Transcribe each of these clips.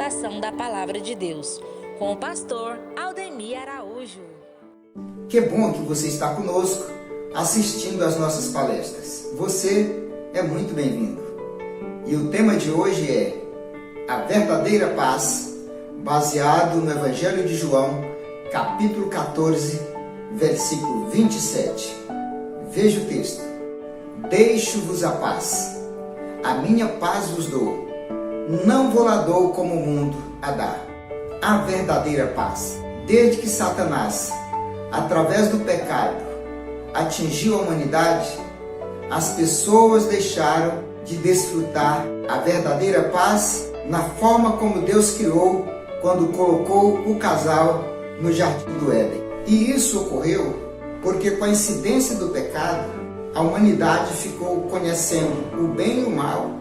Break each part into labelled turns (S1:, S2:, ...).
S1: meditação da Palavra de Deus, com o pastor Aldemir Araújo.
S2: Que bom que você está conosco, assistindo às nossas palestras. Você é muito bem-vindo. E o tema de hoje é a verdadeira paz, baseado no Evangelho de João, capítulo 14, versículo 27. Veja o texto. Deixo-vos a paz, a minha paz vos dou, não vou lá dou como o mundo a dá. A verdadeira paz. Desde que Satanás, através do pecado, atingiu a humanidade, as pessoas deixaram de desfrutar a verdadeira paz na forma como Deus criou quando colocou o casal no jardim do Éden. E isso ocorreu porque, com a incidência do pecado, a humanidade ficou conhecendo o bem e o mal.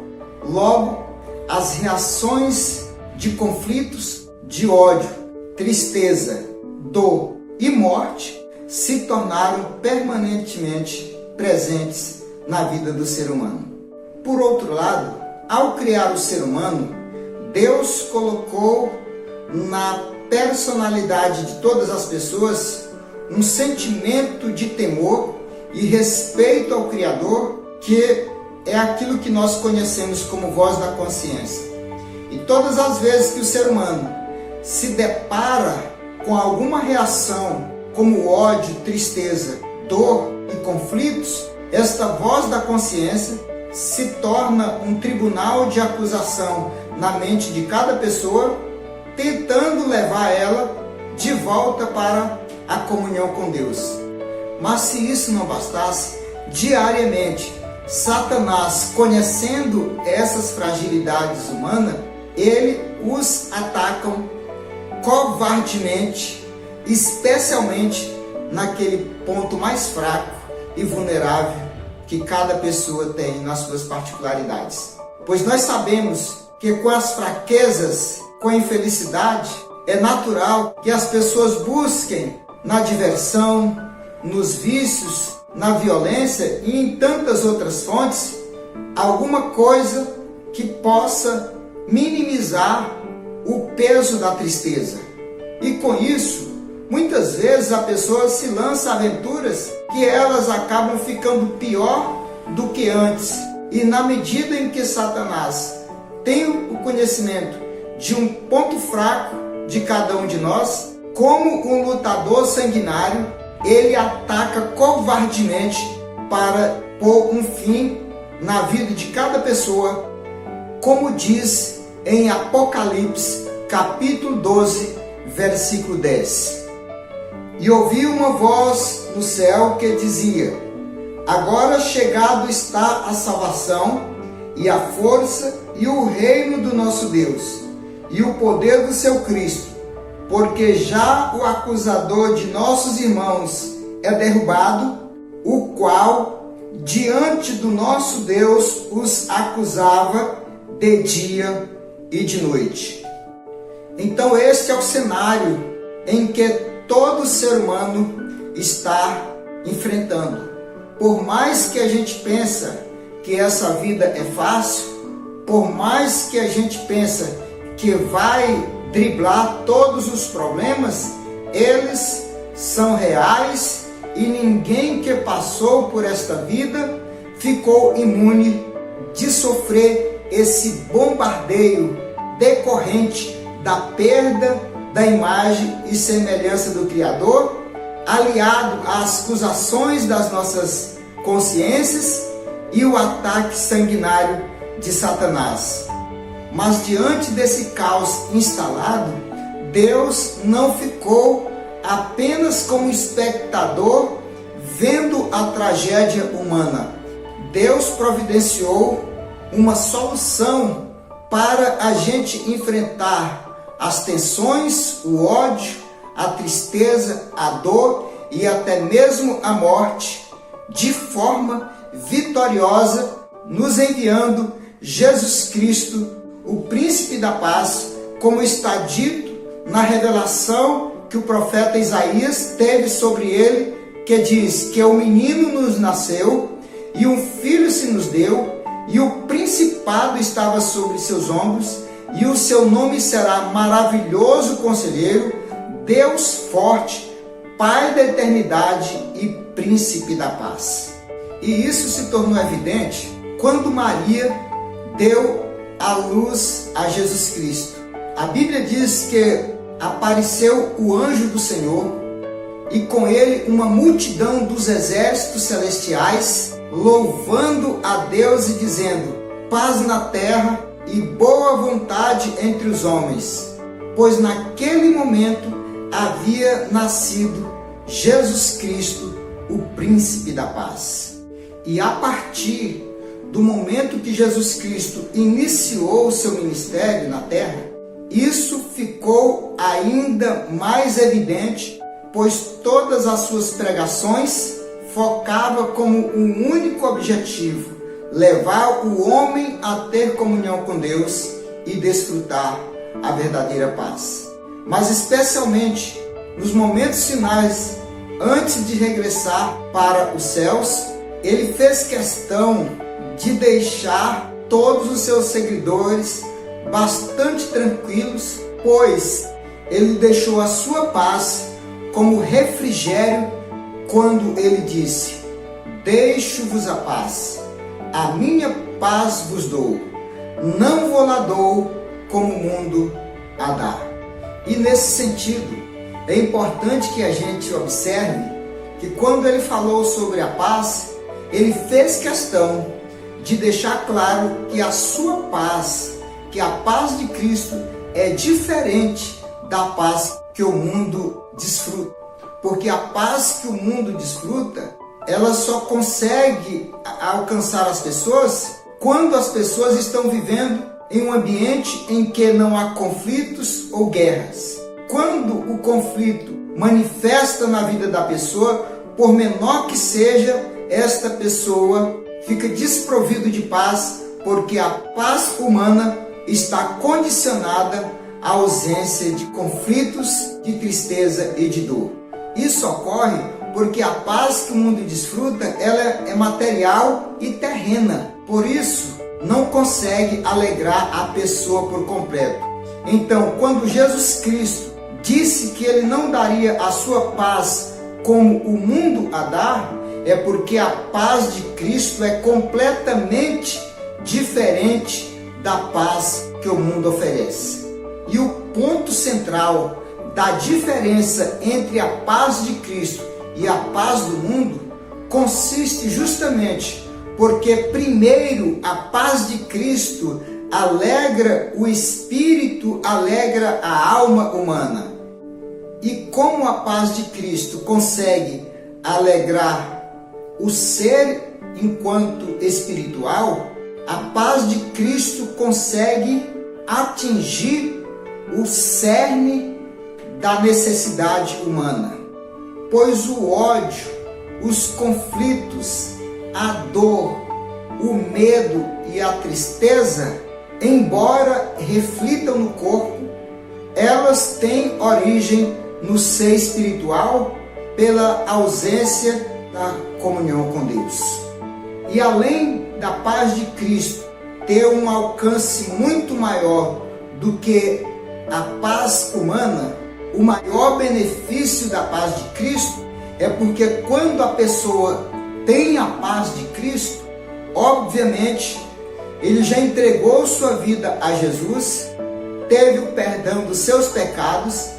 S2: Logo, as reações de conflitos, de ódio, tristeza, dor e morte se tornaram permanentemente presentes na vida do ser humano. Por outro lado, ao criar o ser humano, Deus colocou na personalidade de todas as pessoas um sentimento de temor e respeito ao Criador, que é aquilo que nós conhecemos como voz da consciência. E todas as vezes que o ser humano se depara com alguma reação como ódio, tristeza, dor e conflitos, esta voz da consciência se torna um tribunal de acusação na mente de cada pessoa, tentando levar ela de volta para a comunhão com Deus. Mas se isso não bastasse, diariamente, Satanás, conhecendo essas fragilidades humanas, ele os atacam covardemente, especialmente naquele ponto mais fraco e vulnerável que cada pessoa tem nas suas particularidades. Pois nós sabemos que com as fraquezas, com a infelicidade, é natural que as pessoas busquem na diversão, nos vícios, na violência e em tantas outras fontes, alguma coisa que possa minimizar o peso da tristeza. E com isso, muitas vezes a pessoa se lança a aventuras que elas acabam ficando pior do que antes. E na medida em que Satanás tem o conhecimento de um ponto fraco de cada um de nós, como um lutador sanguinário, ele ataca covardemente para pôr um fim na vida de cada pessoa, como diz em Apocalipse, capítulo 12, versículo 10. E ouvi uma voz no céu que dizia: agora chegado está a salvação, e a força, e o reino do nosso Deus, e o poder do seu Cristo, porque já o acusador de nossos irmãos é derrubado, o qual diante do nosso Deus os acusava de dia e de noite. Então este é o cenário em que todo ser humano está enfrentando. Por mais que a gente pensa que essa vida é fácil, por mais que a gente pensa que vai driblar todos os problemas, eles são reais e ninguém que passou por esta vida ficou imune de sofrer esse bombardeio decorrente da perda da imagem e semelhança do Criador, aliado às acusações das nossas consciências e o ataque sanguinário de Satanás. Mas diante desse caos instalado, Deus não ficou apenas como espectador vendo a tragédia humana. Deus providenciou uma solução para a gente enfrentar as tensões, o ódio, a tristeza, a dor e até mesmo a morte de forma vitoriosa, nos enviando Jesus Cristo, o príncipe da paz, como está dito na revelação que o profeta Isaías teve sobre ele, que diz que o menino nos nasceu e um filho se nos deu e o principado estava sobre seus ombros e o seu nome será Maravilhoso Conselheiro, Deus Forte, Pai da Eternidade e Príncipe da Paz. E isso se tornou evidente quando Maria deu à luz a Jesus Cristo. A Bíblia diz que apareceu o anjo do Senhor e com ele uma multidão dos exércitos celestiais, louvando a Deus e dizendo: paz na terra e boa vontade entre os homens, pois naquele momento havia nascido Jesus Cristo, o Príncipe da Paz. E a partir do momento que Jesus Cristo iniciou o seu ministério na terra, isso ficou ainda mais evidente, pois todas as suas pregações focavam como um único objetivo: levar o homem a ter comunhão com Deus e desfrutar a verdadeira paz. Mas especialmente nos momentos finais, antes de regressar para os céus, ele fez questão de deixar todos os seus seguidores bastante tranquilos, pois ele deixou a sua paz como refrigério quando ele disse: deixo-vos a paz, a minha paz vos dou, não vou lá dou como o mundo a dá. E nesse sentido, é importante que a gente observe que quando ele falou sobre a paz, ele fez questão de deixar claro que a sua paz, que a paz de Cristo é diferente da paz que o mundo desfruta. Porque a paz que o mundo desfruta, ela só consegue alcançar as pessoas quando as pessoas estão vivendo em um ambiente em que não há conflitos ou guerras. Quando o conflito manifesta na vida da pessoa, por menor que seja, esta pessoa fica desprovida de paz, porque a paz humana está condicionada à ausência de conflitos, de tristeza e de dor. Isso ocorre porque a paz que o mundo desfruta, ela é material e terrena. Por isso, não consegue alegrar a pessoa por completo. Então, quando Jesus Cristo disse que ele não daria a sua paz como o mundo a dá, é porque a paz de Cristo é completamente diferente da paz que o mundo oferece. E o ponto central da diferença entre a paz de Cristo e a paz do mundo consiste justamente porque, primeiro, a paz de Cristo alegra o espírito, alegra a alma humana. E como a paz de Cristo consegue alegrar o ser enquanto espiritual, a paz de Cristo consegue atingir o cerne da necessidade humana. Pois o ódio, os conflitos, a dor, o medo e a tristeza, embora reflitam no corpo, elas têm origem no ser espiritual pela ausência da comunhão com Deus. E além da paz de Cristo ter um alcance muito maior do que a paz humana, o maior benefício da paz de Cristo é porque quando a pessoa tem a paz de Cristo, obviamente, ele já entregou sua vida a Jesus, teve o perdão dos seus pecados,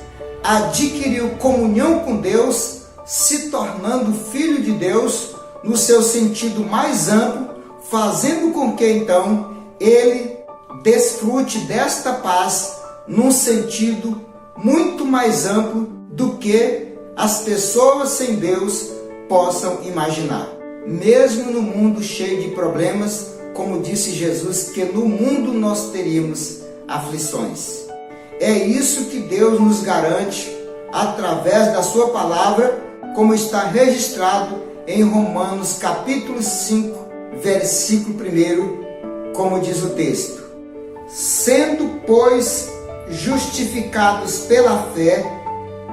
S2: adquiriu comunhão com Deus, se tornando filho de Deus no seu sentido mais amplo, fazendo com que então ele desfrute desta paz num sentido muito mais amplo do que as pessoas sem Deus possam imaginar. Mesmo no mundo cheio de problemas, como disse Jesus, que no mundo nós teríamos aflições. É isso que Deus nos garante através da sua palavra, como está registrado em Romanos capítulo 5, versículo 1, como diz o texto: sendo, pois, justificados pela fé,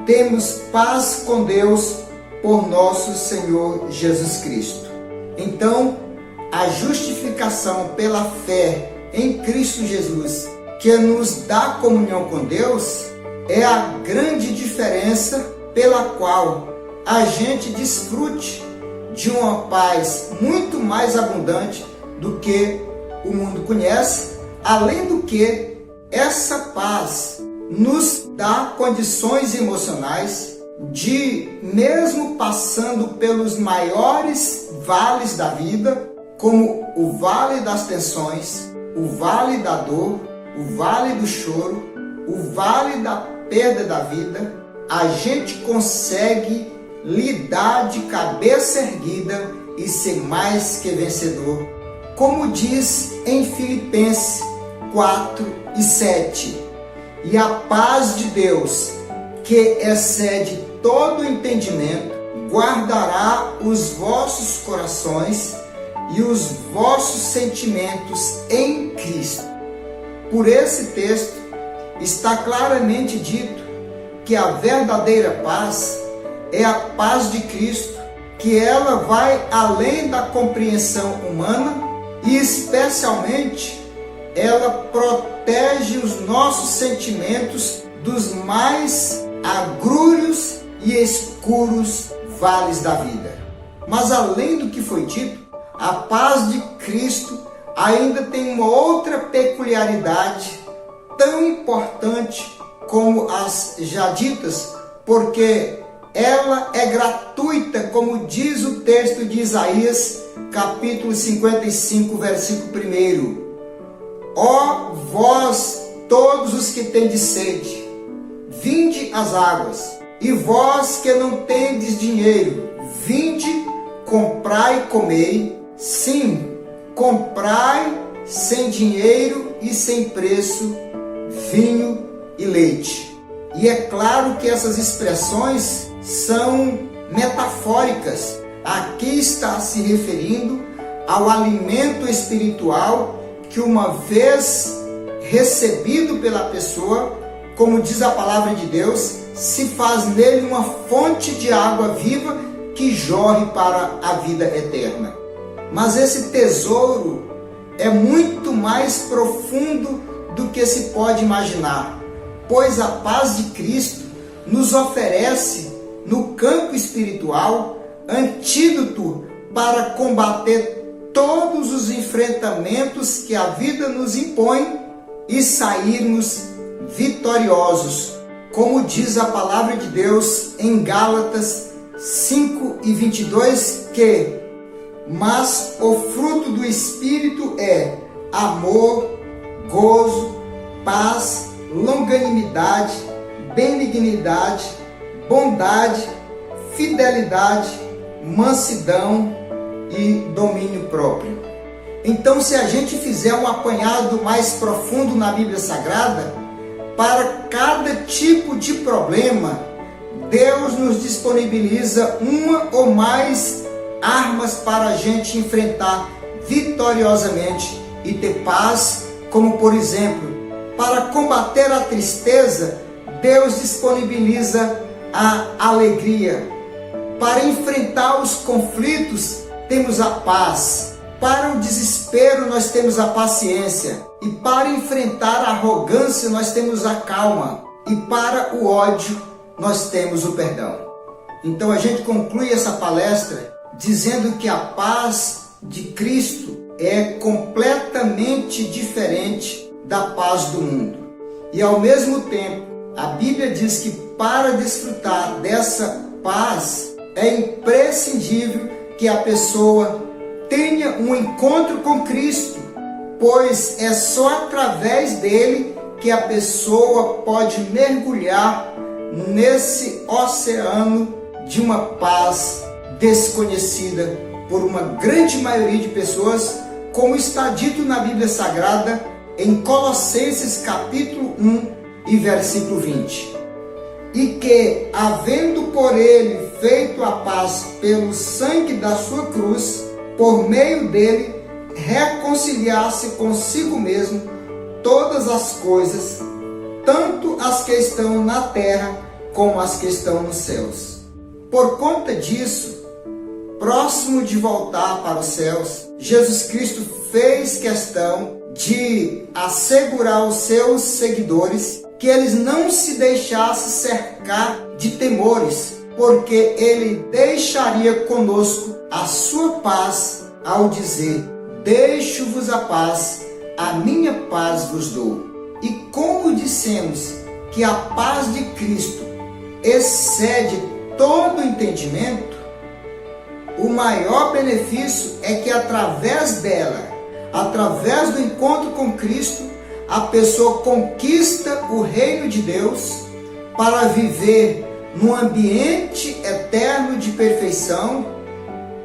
S2: temos paz com Deus por nosso Senhor Jesus Cristo. Então, a justificação pela fé em Cristo Jesus, que nos dá comunhão com Deus é a grande diferença pela qual a gente desfrute de uma paz muito mais abundante do que o mundo conhece, além do que essa paz nos dá condições emocionais de, mesmo passando pelos maiores vales da vida, como o vale das tensões, o vale da dor, o vale do choro, o vale da perda da vida, a gente consegue lidar de cabeça erguida e ser mais que vencedor. Como diz em Filipenses 4:7, e a paz de Deus, que excede todo entendimento, guardará os vossos corações e os vossos sentimentos em Cristo. Por esse texto está claramente dito que a verdadeira paz é a paz de Cristo, que ela vai além da compreensão humana e especialmente ela protege os nossos sentimentos dos mais agrúrios e escuros vales da vida. Mas além do que foi dito, a paz de Cristo ainda tem uma outra peculiaridade tão importante como as já ditas, porque ela é gratuita, como diz o texto de Isaías, capítulo 55, versículo 1. Ó vós, todos os que tendes sede, vinde às águas, e vós que não tendes dinheiro, vinde, comprai e comei. Sim, comprai sem dinheiro e sem preço vinho e leite. E é claro que essas expressões são metafóricas. Aqui está se referindo ao alimento espiritual que, uma vez recebido pela pessoa, como diz a palavra de Deus, se faz nele uma fonte de água viva que jorre para a vida eterna. Mas esse tesouro é muito mais profundo do que se pode imaginar, pois a paz de Cristo nos oferece, no campo espiritual, antídoto para combater todos os enfrentamentos que a vida nos impõe e sairmos vitoriosos, como diz a palavra de Deus em Gálatas 5:22, que mas o fruto do Espírito é amor, gozo, paz, longanimidade, benignidade, bondade, fidelidade, mansidão e domínio próprio. Então, se a gente fizer um apanhado mais profundo na Bíblia Sagrada, para cada tipo de problema, Deus nos disponibiliza uma ou mais armas para a gente enfrentar vitoriosamente e ter paz, como por exemplo, para combater a tristeza, Deus disponibiliza a alegria. Para enfrentar os conflitos, temos a paz. Para o desespero, nós temos a paciência. E para enfrentar a arrogância, nós temos a calma. E para o ódio, nós temos o perdão. Então a gente conclui essa palestra dizendo que a paz de Cristo é completamente diferente da paz do mundo. E ao mesmo tempo, a Bíblia diz que para desfrutar dessa paz é imprescindível que a pessoa tenha um encontro com Cristo, pois é só através dele que a pessoa pode mergulhar nesse oceano de uma paz desconhecida por uma grande maioria de pessoas, como está dito na Bíblia Sagrada em Colossenses capítulo 1 e versículo 20. E que, havendo por ele feito a paz pelo sangue da sua cruz, por meio dele reconciliasse consigo mesmo todas as coisas, tanto as que estão na terra como as que estão nos céus. Por conta disso, próximo de voltar para os céus, Jesus Cristo fez questão de assegurar aos seus seguidores que eles não se deixassem cercar de temores, porque ele deixaria conosco a sua paz ao dizer: deixo-vos a paz, a minha paz vos dou. E como dissemos que a paz de Cristo excede todo entendimento, o maior benefício é que através dela, através do encontro com Cristo, a pessoa conquista o reino de Deus para viver num ambiente eterno de perfeição,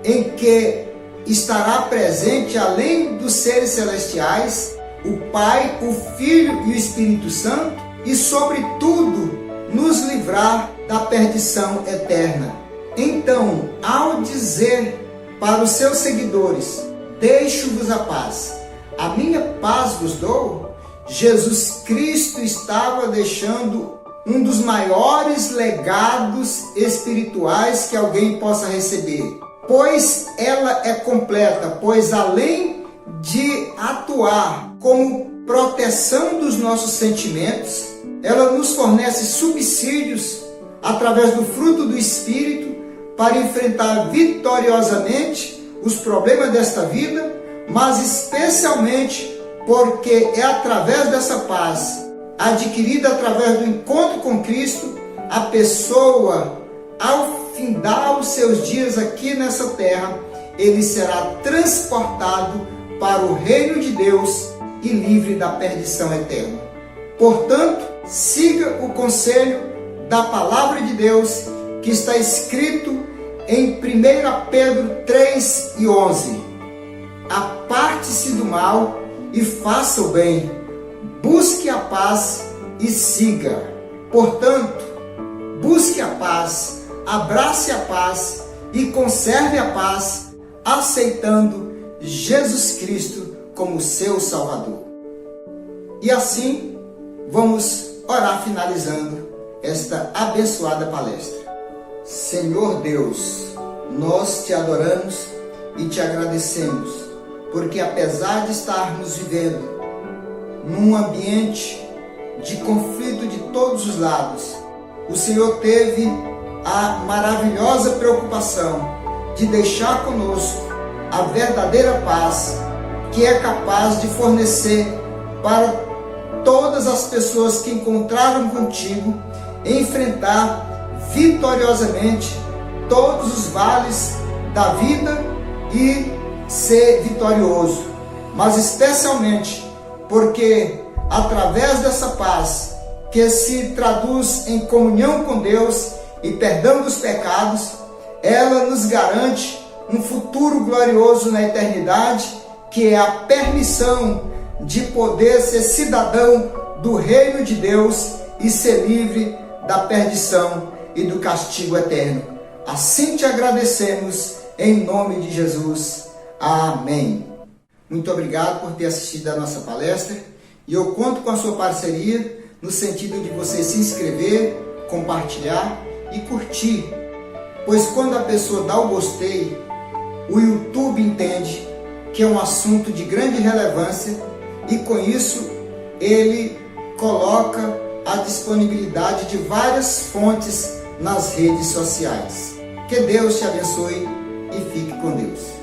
S2: em que estará presente, além dos seres celestiais, o Pai, o Filho e o Espírito Santo, e sobretudo nos livrar da perdição eterna. Então, ao dizer para os seus seguidores: deixo-vos a paz, a minha paz vos dou, Jesus Cristo estava deixando um dos maiores legados espirituais que alguém possa receber, pois ela é completa, pois além de atuar como proteção dos nossos sentimentos, ela nos fornece subsídios através do fruto do Espírito para enfrentar vitoriosamente os problemas desta vida, mas especialmente porque é através dessa paz, adquirida através do encontro com Cristo, a pessoa, ao findar os seus dias aqui nessa terra, ele será transportado para o reino de Deus e livre da perdição eterna. Portanto, siga o conselho da palavra de Deus que está escrito em 1 Pedro 3:11. Aparte-se do mal e faça o bem, busque a paz e siga. Portanto, busque a paz, abrace a paz e conserve a paz, aceitando Jesus Cristo como seu Salvador. E assim, vamos orar finalizando esta abençoada palestra. Senhor Deus, nós te adoramos e te agradecemos, porque apesar de estarmos vivendo num ambiente de conflito de todos os lados, o Senhor teve a maravilhosa preocupação de deixar conosco a verdadeira paz, que é capaz de fornecer para todas as pessoas que encontraram contigo, enfrentar vitoriosamente todos os vales da vida e ser vitorioso, mas especialmente porque através dessa paz, que se traduz em comunhão com Deus e perdão dos pecados, ela nos garante um futuro glorioso na eternidade, que é a permissão de poder ser cidadão do reino de Deus e ser livre da perdição e do castigo eterno. Assim te agradecemos, em nome de Jesus. Amém. Muito obrigado por ter assistido a nossa palestra, e eu conto com a sua parceria no sentido de você se inscrever, compartilhar e curtir, pois quando a pessoa dá o gostei, o YouTube entende que é um assunto de grande relevância e com isso ele coloca a disponibilidade de várias fontes nas redes sociais. Que Deus te abençoe e fique com Deus.